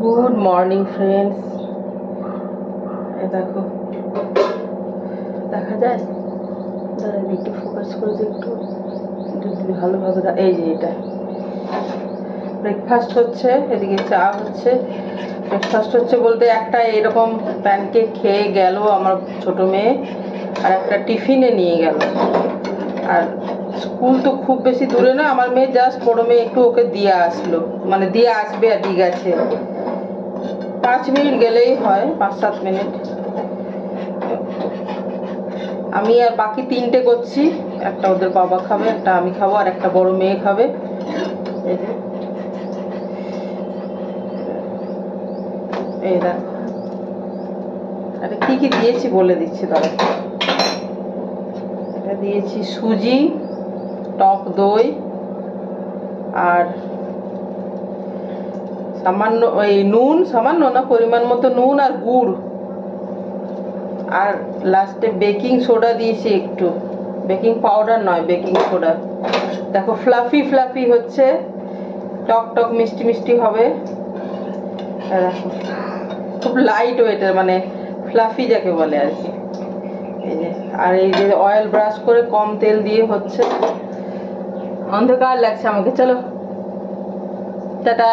Good morning friends. এ দেখো, দেখা যায়, দাঁড়ান একটু ফোকাস করে যে একটু ভালোভাবে। এই যে এটা ব্রেকফাস্ট হচ্ছে, এদিকে চা হচ্ছে। ব্রেকফাস্ট হচ্ছে বলতে একটা এরকম প্যানকেক খেয়ে গেল আমার ছোট মেয়ে, আর একটা টিফিনে নিয়ে গেল। আর স্কুল তো খুব বেশি দূরে না, আমার মেয়ে জাস্ট বড় মেয়ে একটু ওকে দিয়ে আসলো, মানে দিয়ে আসবে আর ঠিক আছে, 5 মিনিট গেলেই হয়, 5-7 মিনিট। আমি আর বাকি 3টে করছি, একটা ওদের বাবা খাবে, একটা আমি খাবো, আর একটা বড় মেয়ে খাবে। এই দেখ, আরে কি কি দিয়েছি বলে দিচ্ছি দাঁড়া। এটা দিয়েছি সুজি, টক দই, আর সামান্য ওই নুন, সামান্য না পরিমাণ মতো নুন আর গুড়, আর লাস্টে বেকিং সোডা দিয়েছি একটু, বেকিং পাউডার নয়, বেকিং সোডা। দেখো ফ্লাফি ফ্লাফি হচ্ছে, টক টক মিষ্টি মিষ্টি হবে। দেখো খুব লাইট ওয়েটের, মানে ফ্লাফি যাকে বলে আর কি। এই যে, আর এই যে অয়েল ব্রাশ করে কম তেল দিয়ে হচ্ছে। অন্ধকার লাগছে আমাকে, চলো টাটা।